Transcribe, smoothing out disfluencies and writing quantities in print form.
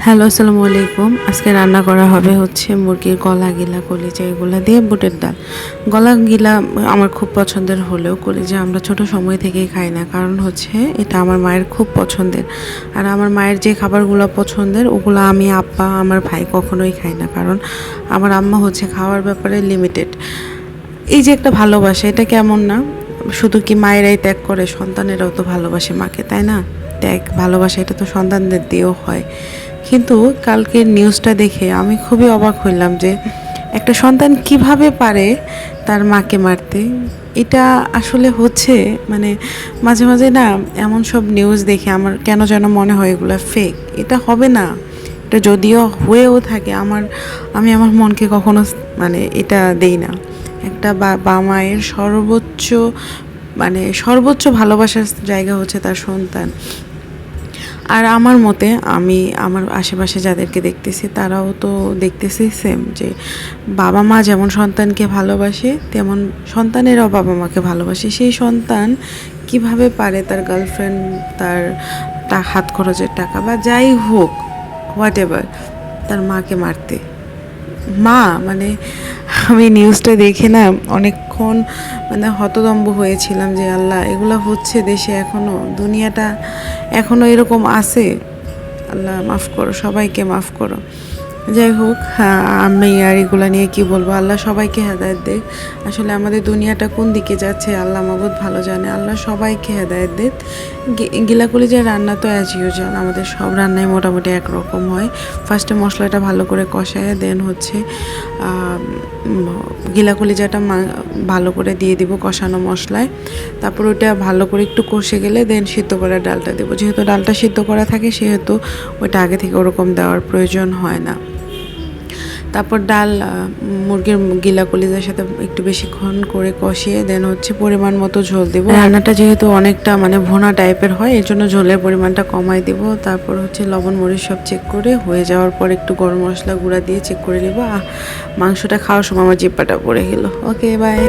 Hello, আসসালামু আলাইকুম। আজকে রান্না করা হবে হচ্ছে মুরগির গলা গিলা কলিজা এগুলা দিয়ে বুটের ডাল। গলা গিলা আমার খুব পছন্দের হলেও কলিজা আমরা ছোট সময় থেকেই খাই না, কারণ হচ্ছে এটা আমার মায়ের খুব পছন্দের। আর আমার মায়ের যে খাবারগুলো পছন্দের ওগুলো আমি, আব্বা, আমার ভাই কখনোই খাই না, কারণ আমার আম্মা হচ্ছে খাওয়ার ব্যাপারে লিমিটেড। এই যে একটা ভালোবাসা, এটা কেমন না? শুধু কি মায়েরাই ত্যাগ করে, সন্তানেরাও তো ভালোবাসে মাকে, তাই না? ত্যাগ ভালোবাসা এটা তো সন্তানদের দিয়েও হয়। কিন্তু কালকের নিউজটা দেখে আমি খুবই অবাক হইলাম যে একটা সন্তান কিভাবে পারে তার মাকে মারতে। এটা আসলে হচ্ছে মানে মাঝে মাঝে না এমন সব নিউজ দেখে আমার কেন যেন মনে হয় এগুলো ফেক। এটা হবে না। এটা যদিও হয়েও থাকে, আমি আমার মনকে কখনো মানে এটা দেই না। একটা বাবা মায়ের সর্বোচ্চ ভালোবাসার জায়গা হচ্ছে তার সন্তান। আর আমার মতে আমি আমার আশেপাশে যাদেরকে দেখতেছি তারাও তো দেখতেছি সেম, যে বাবা মা যেমন সন্তানকে ভালোবাসে তেমন সন্তানেরাও বাবা মাকে ভালোবাসে। সেই সন্তান কিভাবে পারে তার গার্লফ্রেন্ড, তার হাত খরচের টাকা বা যাই হোক, হোয়াট এভার, তার মাকে মারতে। মানে আমি নিউজটা দেখে না অনেকক্ষণ হতদম্ব হয়েছিলাম যে আল্লাহ, এগুলো হচ্ছে দেশে এখনও, দুনিয়াটা এখনও এরকম আছে। আল্লাহ মাফ করো, সবাইকে মাফ করো। যাই হোক, হ্যাঁ, আমি আর এগুলো নিয়ে কি বলবো। আল্লাহ সবাইকে হেদায়েত দেয়। আসলে আমাদের দুনিয়াটা কোন দিকে যাচ্ছে আল্লাহ মাবুদ ভালো জানে। আল্লাহ সবাইকে হেদায়েত দেয়। গিলা কলিজার রান্না তো অ্যাজ ইউজুয়াল আমাদের সব রান্নাই মোটামুটি একরকম হয়। ফার্স্টে মশলাটা ভালো করে কষায়, দেন হচ্ছে গিলা কলিজাটা ভালো করে দিয়ে দিব কষানো মশলায়। তারপর ওটা ভালো করে একটু কষে গেলে দেন সিদ্ধ করা ডালটা দেবো। যেহেতু ডালটা সিদ্ধ করা থাকে সেহেতু ওইটা আগে থেকে ওরকম দেওয়ার প্রয়োজন হয় না। তারপর মুরগির গিলা কলিজার সাথে একটু বেশিক্ষণ করে কষিয়ে দেন হচ্ছে পরিমাণ মতো ঝোল দেবো। রান্নাটা যেহেতু অনেকটা ভুনা টাইপের হয়, এর জন্য ঝোলের পরিমাণটা কমাই দেবো। তারপর হচ্ছে লবণ মরিচ সব চেক করে হয়ে যাওয়ার পর একটু গরম মশলা গুঁড়া দিয়ে চেক করে নেবো। মাংসটা খাওয়ার সময় আমার জিহ্বাটা পড়ে গেল। ওকে, বাই।